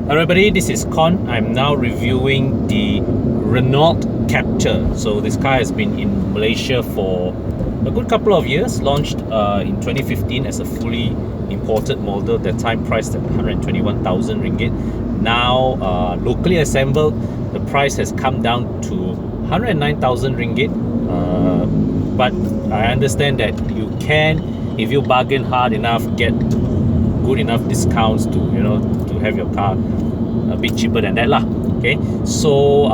Everybody, this is Con. I'm now reviewing the Renault Captur. So this car has been in Malaysia for a good couple of years, launched in 2015 as a fully imported model, at that time priced at 121,000 ringgit. Now locally assembled, the price has come down to 109,000 ringgit. But I understand that you can, if you bargain hard enough, get good enough discounts to to have your car a bit cheaper than that lah. Okay, so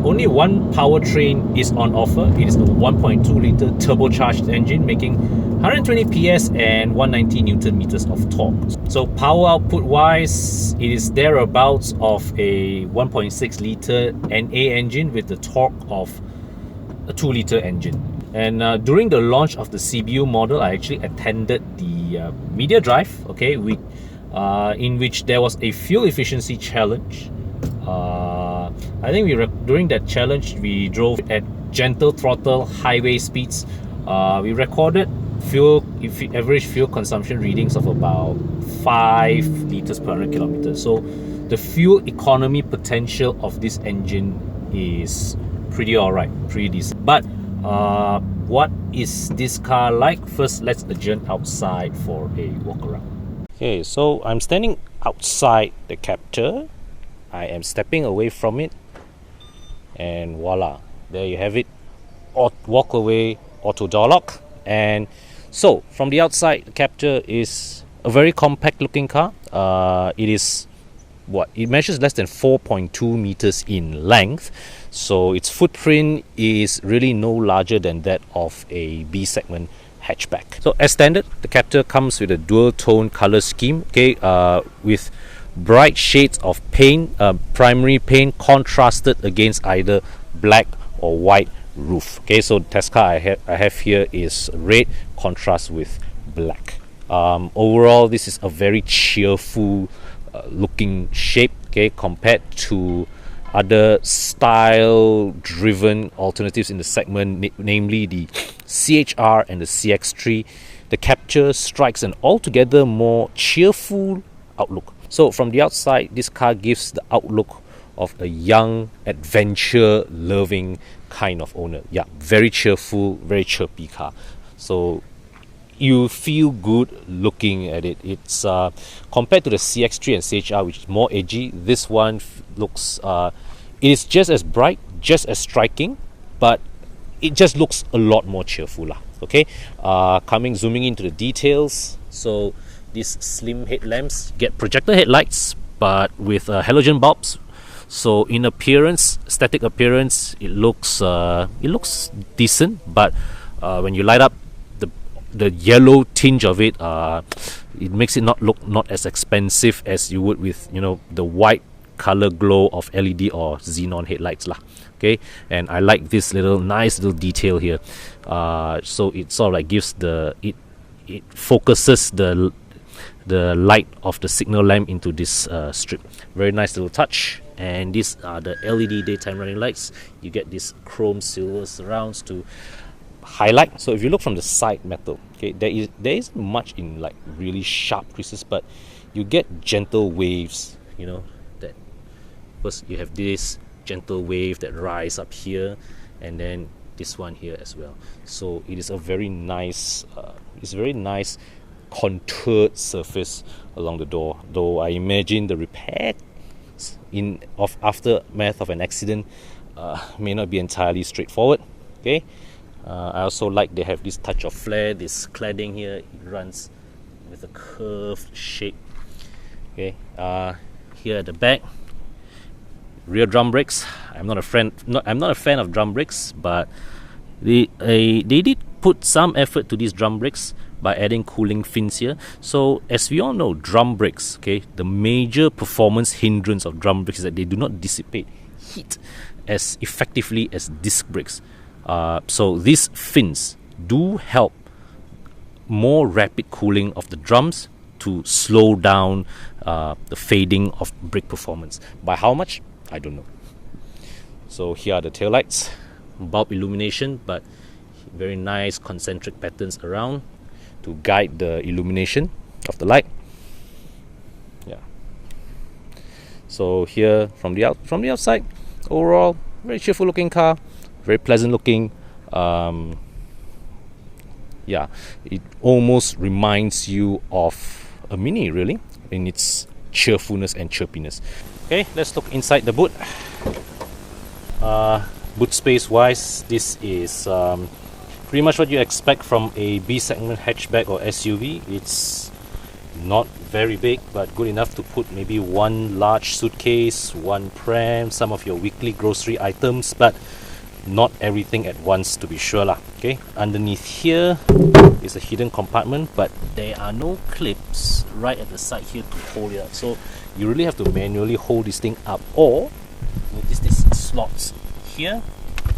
only one powertrain is on offer. It is the 1.2 liter turbocharged engine making 120 PS and 190 Newton meters of torque. So power output wise, it is thereabouts of a 1.6 liter NA engine with the torque of a 2 liter engine. And during the launch of the CBU model, I actually attended the media drive, okay, in which there was a fuel efficiency challenge. I think during that challenge we drove at gentle throttle highway speeds. We recorded average fuel consumption readings of about 5 liters per 100 kilometers. So the fuel economy potential of this engine is pretty alright, pretty decent. But what is this car like? First, let's adjourn outside for a walk around. Okay, so I'm standing outside the Captur. I am stepping away from it, and voila, there you have it. Walk away auto door lock. And so from the outside, the Captur is a very compact looking car. It measures less than 4.2 meters in length, so its footprint is really no larger than that of a B segment hatchback. So as standard, the Captur comes with a dual tone color scheme, okay, with bright shades of paint, primary paint contrasted against either black or white roof. Okay, so the test car I have here is red, contrast with black. Overall, this is a very cheerful looking shape, okay, compared to other style driven alternatives in the segment, namely the CHR and the CX-3. The Captur strikes an altogether more cheerful outlook. So from the outside, this car gives the outlook of a young, adventure loving kind of owner. Yeah, very cheerful, very chirpy car. So you feel good looking at it. It's compared to the CX-3 and CHR, which is more edgy, this one looks it is just as bright, just as striking, but it just looks a lot more cheerful lah. Okay, zooming into the details. So these slim headlamps get projector headlights, but with halogen bulbs. So in appearance, static appearance, it looks decent, but when you light up the yellow tinge of it, it makes it not as expensive as you would with the white color glow of LED or xenon headlights lah. Okay, and I like this nice little detail here. So it sort of like gives it focuses the light of the signal lamp into this strip. Very nice little touch. And these are the LED daytime running lights. You get these chrome silver surrounds to highlight. So if you look from the side metal, okay, there isn't much in like really sharp creases, but you get gentle waves. That first you have this gentle wave that rise up here, and then this one here as well. So it is a very nice, contoured surface along the door. Though I imagine the repair of aftermath of an accident may not be entirely straightforward. Okay. I also like they have this touch of flair. This cladding here, it runs with a curved shape. Okay, here at the back, rear drum brakes. I'm not a fan of drum brakes, but they did put some effort to these drum brakes by adding cooling fins here. So as we all know, drum brakes, okay, the major performance hindrance of drum brakes is that they do not dissipate heat as effectively as disc brakes. So these fins do help more rapid cooling of the drums to slow down the fading of brake performance. By how much? I don't know. So here are the taillights, bulb illumination, but very nice concentric patterns around to guide the illumination of the light. Yeah. So here from the outside, overall very cheerful looking car, very pleasant looking. Yeah, it almost reminds you of a Mini really in its cheerfulness and chirpiness. Okay, let's look inside the boot. Boot space wise, this is pretty much what you expect from a B segment hatchback or SUV. It's not very big, but good enough to put maybe one large suitcase, one pram, some of your weekly grocery items, but not everything at once, to be sure lah. Okay, underneath here is a hidden compartment, but there are no clips right at the side here to hold it up, so you really have to manually hold this thing up, or notice this slots here,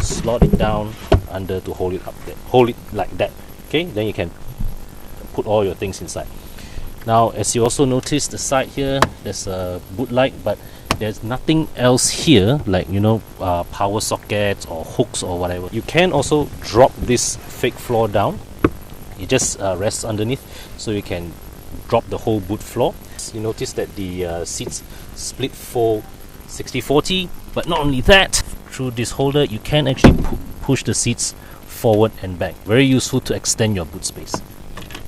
slot it down under to hold it up there, hold it like that. Okay, then you can put all your things inside. Now, as you also notice, the side here, there's a boot light, but there's nothing else here, like, you know, power sockets or hooks or whatever. You can also drop this fake floor down. It just rests underneath, so you can drop the whole boot floor. You notice that the seats split fold 60-40, but not only that, through this holder you can actually push the seats forward and back. Very useful to extend your boot space.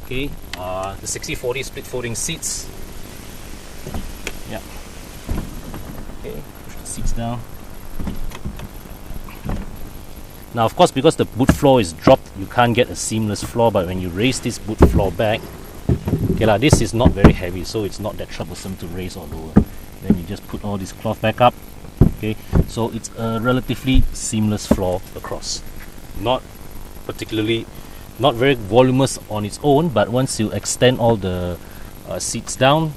Okay, the 60-40 split folding seats. Yeah. Okay, push the seats down. Now, of course, because the boot floor is dropped, you can't get a seamless floor, but when you raise this boot floor back, okay lah, this is not very heavy, so it's not that troublesome to raise or lower. Then you just put all this cloth back up. Okay, so it's a relatively seamless floor across. Not very voluminous on its own, but once you extend all the seats down,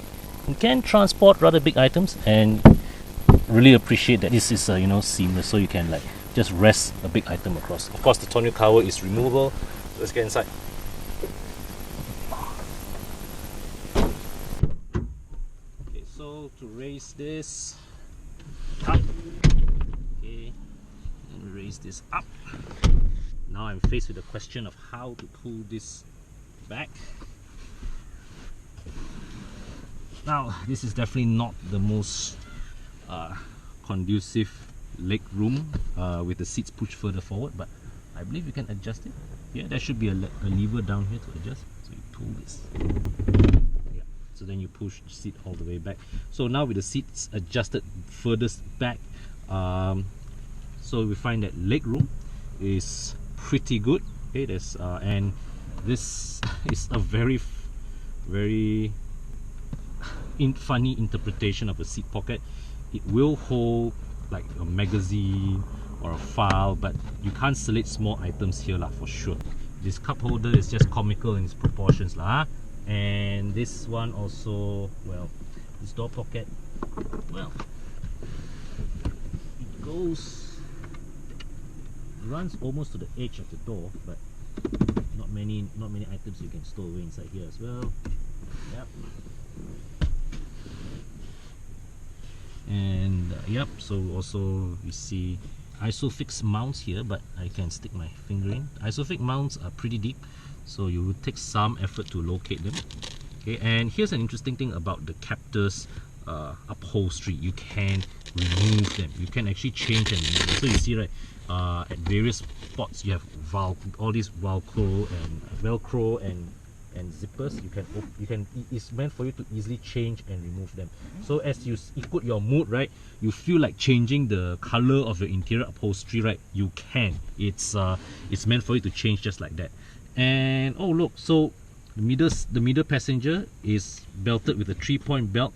you can transport rather big items, and really appreciate that this is seamless, so you can like just rest a big item across. Of course, the tonneau cover is removable. Let's get inside. Okay, so to raise this up, okay, and raise this up. Now I'm faced with the question of how to pull this back. Now, this is definitely not the most conducive leg room with the seats pushed further forward, but I believe you can adjust it. Yeah, there should be a lever down here to adjust. So you pull this. Yeah. So then you push the seat all the way back. So now with the seats adjusted furthest back, so we find that leg room is pretty good. Okay, there's and this is a very funny interpretation of a seat pocket. It will hold like a magazine or a file, but you can't select small items here lah, for sure. This cup holder is just comical in its proportions lah. And this one also, well, this door pocket, well, it runs almost to the edge of the door, but not many items you can store away inside here as well. Yep. And yep, so also you see ISOFIX mounts here, but I can stick my finger in. ISOFIX mounts are pretty deep, so you will take some effort to locate them. Okay, and here's an interesting thing about the Captur's upholstery. You can remove them. You can actually change and remove them. So you see, right, at various spots you have all these Velcro and zippers. It's meant for you to easily change and remove them. So as you put your mood, right, you feel like changing the color of your interior upholstery, right, you can. It's meant for you to change just like that. And oh look, so the middle passenger is belted with a 3-point belt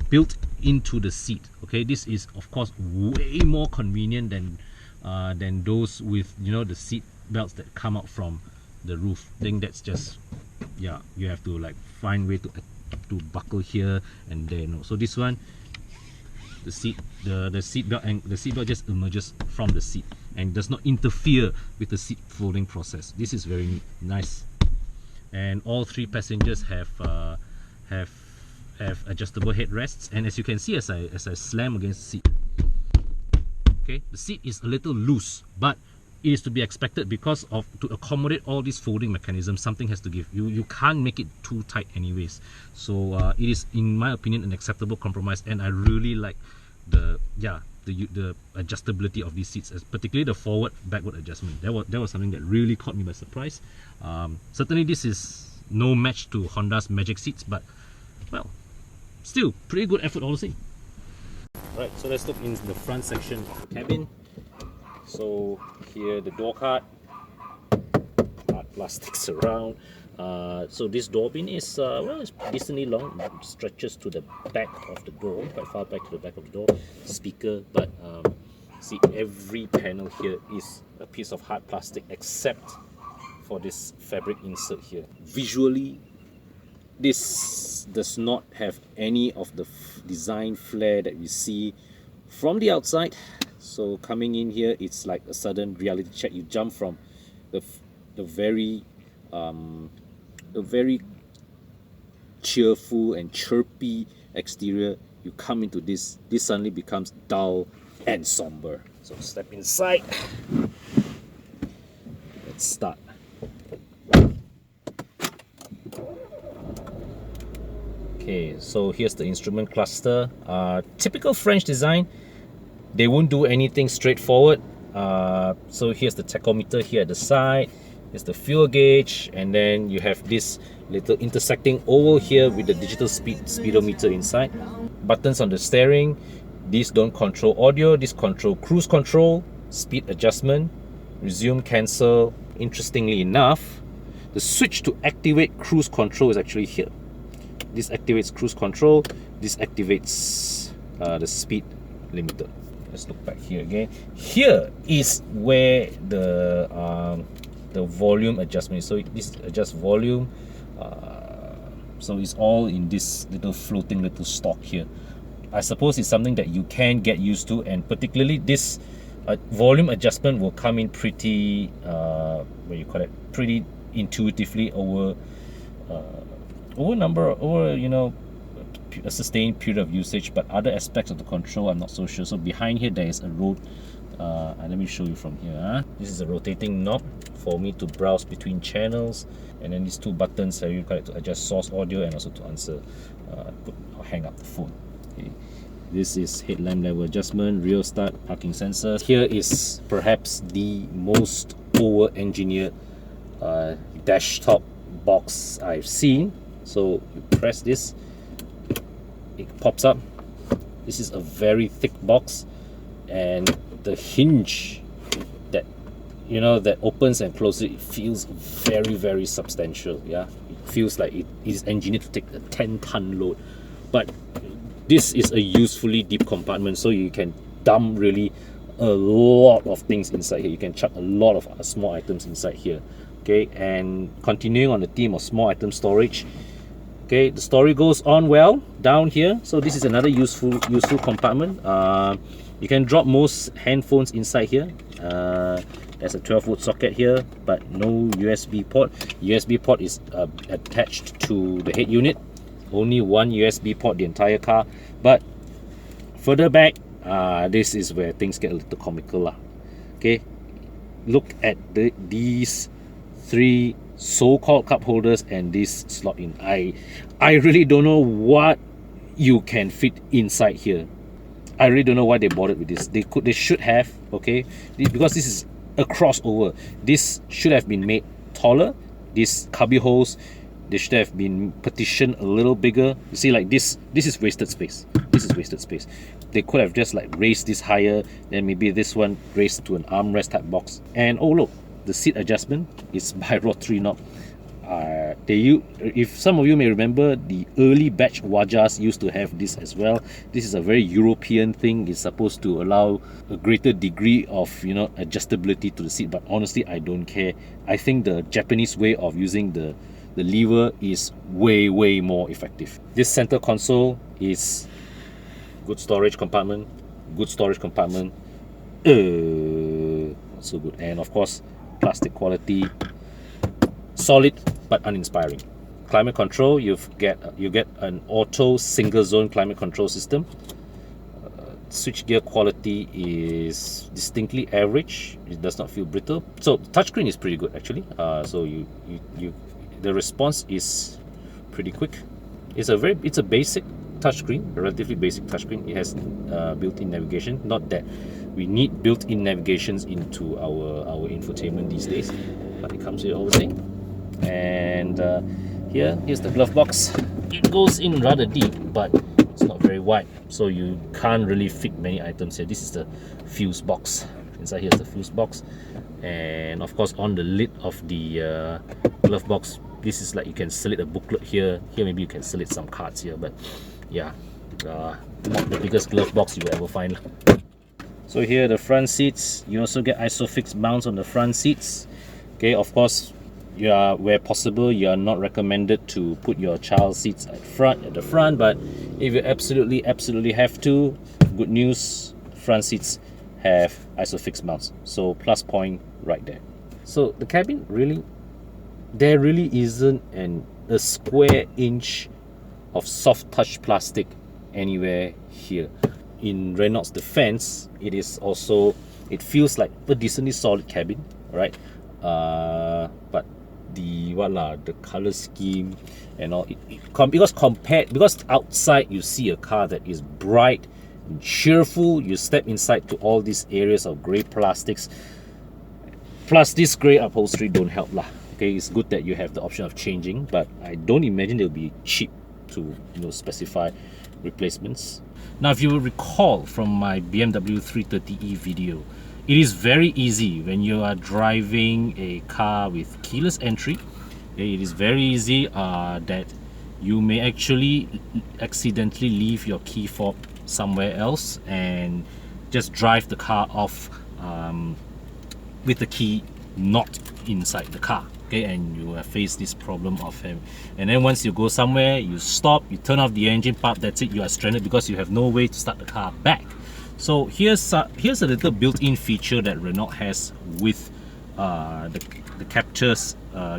built into the seat. Okay, this is of course way more convenient than those with, you know, the seat belts that come out from the roof. I think that's just, yeah, you have to like find way to buckle here and there. No, so this one, the seat belt just emerges from the seat and does not interfere with the seat folding process. This is very nice. And all three passengers have adjustable headrests, and as you can see, as I slam against the seat, okay, the seat is a little loose, but it is to be expected because to accommodate all these folding mechanisms, something has to give. You can't make it too tight anyways. So it is, in my opinion, an acceptable compromise, and I really like the adjustability of these seats, particularly the forward backward adjustment. That was something that really caught me by surprise. Certainly this is no match to Honda's Magic seats, but well, still pretty good effort all the same. Right, so let's look in the front section of the cabin. So here the door card, hard plastics around. So this door bin is well, it's decently long. It stretches to the back of the door, quite far back to the back of the door. Speaker, but see, every panel here is a piece of hard plastic except for this fabric insert here. Visually, this does not have any of the design flair that we see from the outside. So coming in here, it's like a sudden reality check. You jump from the very cheerful and chirpy exterior. You come into this suddenly becomes dull and somber. So step inside. Let's start. Okay, so here's the instrument cluster. Typical French design. They won't do anything straightforward. So here's the tachometer here at the side. Here's the fuel gauge, and then you have this little intersecting oval here with the digital speedometer inside. Buttons on the steering. These don't control audio. These control cruise control, speed adjustment, resume, cancel. Interestingly enough, the switch to activate cruise control is actually here. This activates cruise control. This activates the speed limiter. Let's look back here again. Here is where the volume adjustment is. So this adjusts volume. So it's all in this little floating little stock here. I suppose it's something that you can get used to, and particularly this volume adjustment will come in pretty pretty intuitively over a sustained period of usage. But other aspects of the control, I'm not so sure. So behind here there is a road. Let me show you from here. This is a rotating knob for me to browse between channels, and then these two buttons are required to adjust source audio and also to answer or hang up the phone. Okay. This is headlamp level adjustment, rear start, parking sensors. Here is perhaps the most over-engineered desktop box I've seen. So you press this, it pops up. This is a very thick box, and the hinge that opens and closes, it feels very substantial. Yeah, it feels like it is engineered to take a 10-ton load. But this is a usefully deep compartment, so you can dump really a lot of things inside here. You can chuck a lot of small items inside here. Okay, and continuing on the theme of small item storage. Okay, the story goes on well down here. So this is another useful compartment. You can drop most handphones inside here. There's a 12-volt socket here, but no USB port. USB port is attached to the head unit. Only one USB port the entire car. But further back, this is where things get a little comical. Okay, look at these three so-called cup holders and this slot in. I really don't know what you can fit inside here. I really don't know why they bothered with this. They should have, okay, because this is a crossover. This should have been made taller. These cubby holes, they should have been partitioned a little bigger. You see, like this is wasted space. This is wasted space. They could have just like raised this higher, then maybe this one raised to an armrest type box. And oh look, the seat adjustment is by rotary knob. If some of you may remember, the early batch Wajas used to have this as well. This is a very European thing. It's supposed to allow a greater degree of adjustability to the seat, but honestly I don't care. I think the Japanese way of using the lever is way more effective. This center console is good storage compartment, not so good. And of course, plastic quality, solid but uninspiring. Climate control, you get an auto single zone climate control system. Switchgear quality is distinctly average. It does not feel brittle. So touchscreen is pretty good actually. So the response is pretty quick. It's a basic touchscreen, a relatively basic touchscreen. It has built-in navigation. Not that we need built-in navigations into our infotainment these days, but it comes with everything. And here's the glove box. It goes in rather deep, but it's not very wide, so you can't really fit many items here. This is the fuse box. Inside here's the fuse box, and of course on the lid of the glove box, this is like you can select a booklet here. Here maybe you can select some cards here, but yeah, not the biggest glove box you will ever find. So here are the front seats. You also get ISOFIX mounts on the front seats. Okay, of course, where possible, you are not recommended to put your child seats at the front, but if you absolutely have to, good news, front seats have ISOFIX mounts, so plus point right there. So the cabin, there really isn't a square inch of soft touch plastic anywhere here. In Renault's defense, it feels like a decently solid cabin, right? But the color scheme and all, because outside you see a car that is bright and cheerful, you step inside to all these areas of gray plastics, plus this gray upholstery don't help lah. Okay, it's good that you have the option of changing, but I don't imagine they'll be cheap to specify replacements. Now, if you will recall from my BMW 330e video, it is very easy when you are driving a car with keyless entry. It is very easy that you may actually accidentally leave your key fob somewhere else and just drive the car off with the key not inside the car. Okay, and you face this problem of him. And then once you go somewhere, you stop, you turn off the engine pump, that's it, you are stranded because you have no way to start the car back. So here's a little built-in feature that Renault has with the Captur's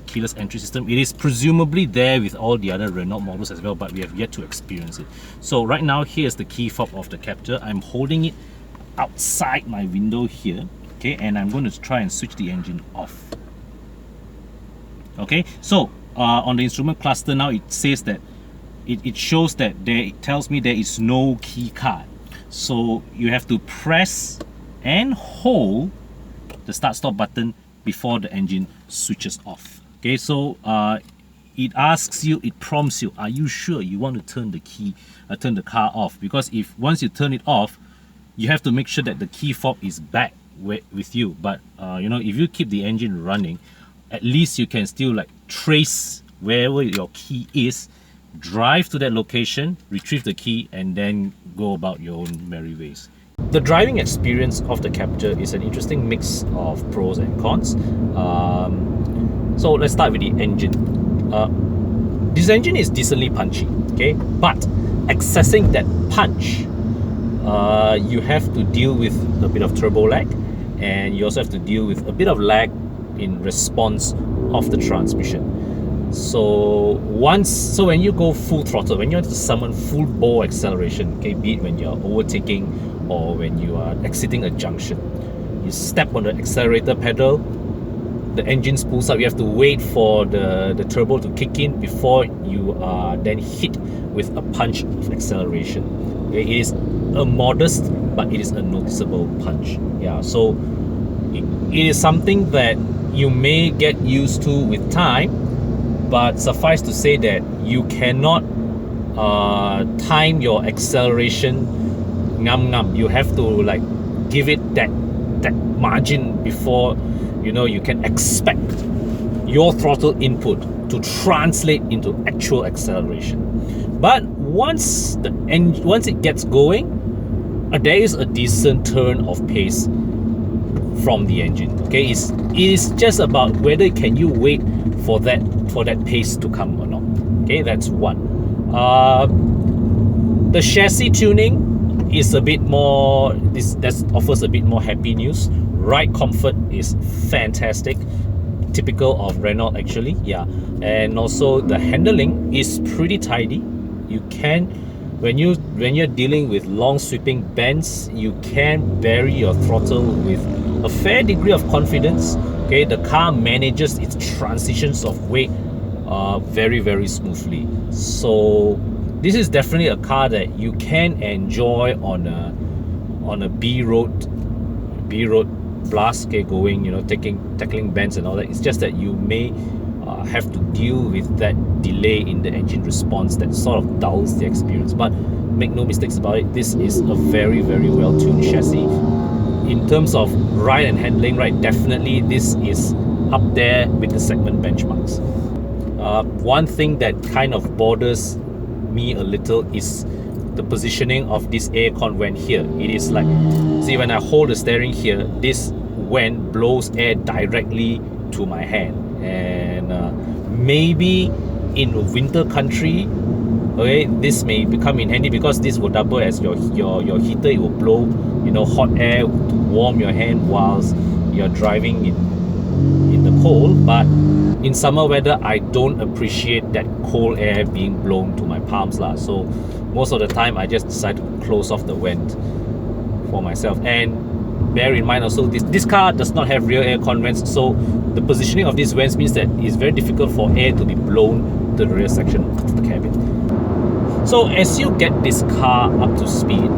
keyless entry system. It is presumably there with all the other Renault models as well, but we have yet to experience it. So right now, here's the key fob of the Captur. I'm holding it outside my window here, okay, and I'm going to try and switch the engine off. Okay, so on the instrument cluster now, it says that it shows that it tells me there is no key card. So you have to press and hold the start stop button before the engine switches off. Okay, so it prompts you, are you sure you want to turn the car off? Because once you turn it off, you have to make sure that the key fob is back with you. But if you keep the engine running, at least you can still trace wherever your key is, drive to that location, retrieve the key, and then go about your own merry ways. The driving experience of the Captur is an interesting mix of pros and cons. So let's start with the engine. This engine is decently punchy, okay? But accessing that punch, you have to deal with a bit of turbo lag, and you also have to deal with a bit of lag in response of the transmission. So when you go full throttle, when you want to summon full bore acceleration, okay, be it when you're overtaking or when you are exiting a junction, you step on the accelerator pedal, the engine spools up, you have to wait for the turbo to kick in before you are then hit with a punch of acceleration. Okay, it is a modest, but it is a noticeable punch. Yeah, so it is something that you may get used to with time, but suffice to say that you cannot time your acceleration you have to give it that margin before you can expect your throttle input to translate into actual acceleration. But once it gets going, there is a decent turn of pace from the engine. Okay, it is just about whether can you wait for that pace to come or not. Okay, that's one. The chassis tuning is a bit more. That offers a bit more happy news. Ride comfort is fantastic, typical of Renault actually. Yeah, and also the handling is pretty tidy. You can, when you're dealing with long sweeping bends, you can vary your throttle with a fair degree of confidence. Okay, the car manages its transitions of weight very, very smoothly. So this is definitely a car that you can enjoy on a B road blast, okay, going, you know, tackling bends and all that. It's just that you may have to deal with that delay in the engine response that sort of dulls the experience. But make no mistakes about it, this is a very, very well tuned chassis. In terms of ride and handling, right, definitely this is up there with the segment benchmarks. One thing that kind of bothers me a little is the positioning of this aircon vent here. It is like, see, when I hold the steering here, this vent blows air directly to my hand, and maybe in a winter country, okay, this may become in handy because this will double as your heater. It will blow, you know, hot air to warm your hand whilst you're driving in the cold. But in summer weather, I don't appreciate that cold air being blown to my palms lah. So most of the time I just decide to close off the vent for myself. And bear in mind also, this car does not have rear air con vents, so the positioning of these vents means that it's very difficult for air to be blown to the rear section of the cabin. So as you get this car up to speed,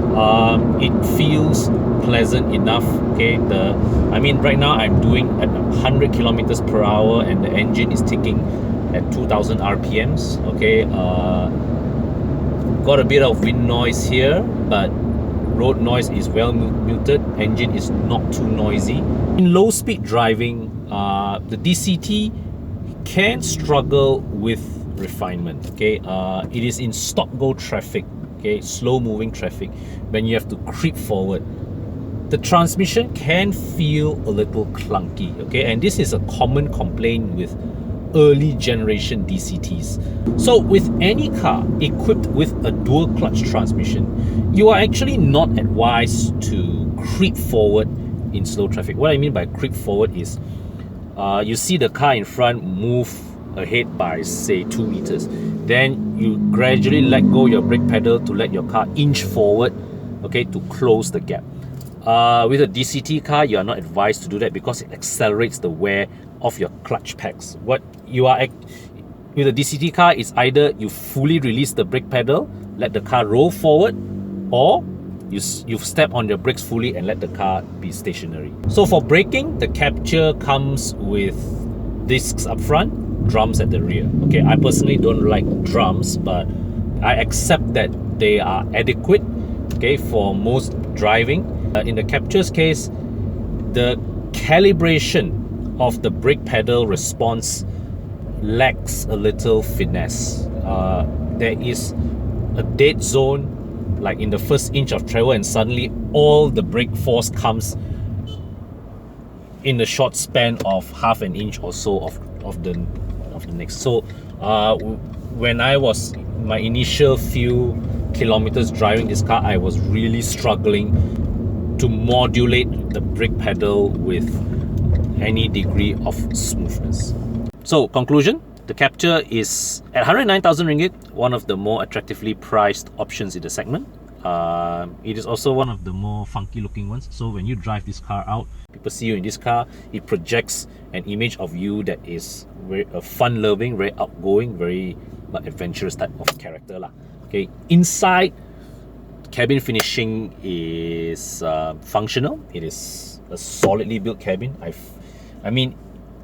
it feels pleasant enough. Okay, I mean, right now I'm doing at 100 kilometers per hour and the engine is ticking at 2000 RPMs. Okay, got a bit of wind noise here, but road noise is well muted. Engine is not too noisy. In low speed driving, the DCT can struggle with refinement. Okay, it is in stop go traffic, okay, slow moving traffic, when you have to creep forward, the transmission can feel a little clunky. Okay, and this is a common complaint with early generation DCTs. So with any car equipped with a dual clutch transmission, you are actually not advised to creep forward in slow traffic. What I mean by creep forward is you see the car in front move ahead by say 2 meters, then you gradually let go your brake pedal to let your car inch forward, okay, to close the gap. With a DCT car, you are not advised to do that because it accelerates the wear of your clutch packs. What you are with a DCT car is either you fully release the brake pedal, let the car roll forward, or you step on your brakes fully and let the car be stationary. So for braking, the Captur comes with discs up front, drums at the rear. Okay, I personally don't like drums, but I accept that they are adequate, okay, for most driving. In the Captur's case, the calibration of the brake pedal response lacks a little finesse. There is a dead zone, like in the first inch of travel, and suddenly all the brake force comes in the short span of half an inch or so of the next. So when I was my initial few kilometers driving this car, I was really struggling to modulate the brake pedal with any degree of smoothness. So conclusion, the Captur is at 109,000 ringgit, one of the more attractively priced options in the segment. It is also one of the more funky looking ones. So when you drive this car out, people see you in this car, it projects an image of you that is very fun-loving, very outgoing, very adventurous type of character lah. Okay, inside, cabin finishing is functional. It is a solidly built cabin. I mean,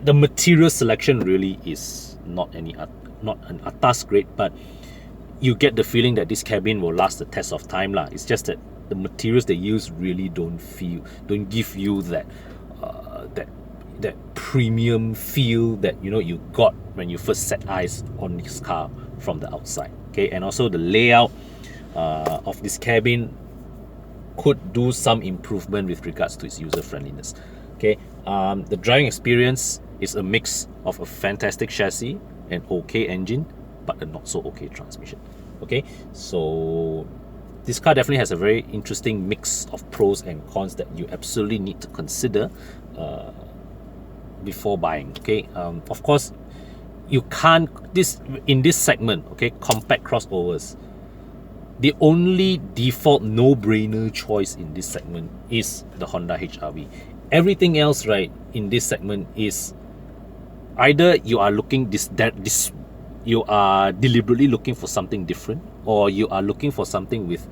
the material selection really is not an atas grade, but you get the feeling that this cabin will last the test of time lah. It's just that the materials they use really don't give you that that premium feel that you got when you first set eyes on this car from the outside. Okay, and also the layout of this cabin could do some improvement with regards to its user friendliness. Okay, the driving experience is a mix of a fantastic chassis, an okay engine, but a not so okay transmission. Okay, so this car definitely has a very interesting mix of pros and cons that you absolutely need to consider before buying. Okay, of course, you can't in this segment. Okay, compact crossovers, the only default no-brainer choice in this segment is the Honda HR-V. Everything else, right, in this segment is either you are looking you are deliberately looking for something different, or you are looking for something with,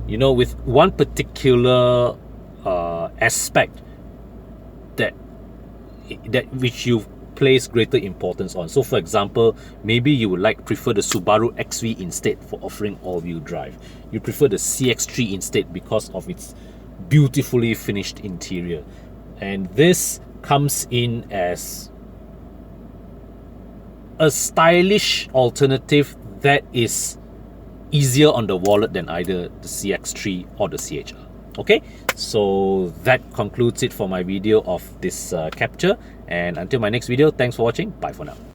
you know, with one particular aspect that which you place greater importance on. So for example, maybe you would prefer the Subaru XV instead for offering all-wheel drive. You prefer the CX-3 instead because of its beautifully finished interior. And this comes in as a stylish alternative that is easier on the wallet than either the CX-3 or the CHR. Okay, so that concludes it for my video of this Captur, and until my next video, thanks for watching. Bye for now.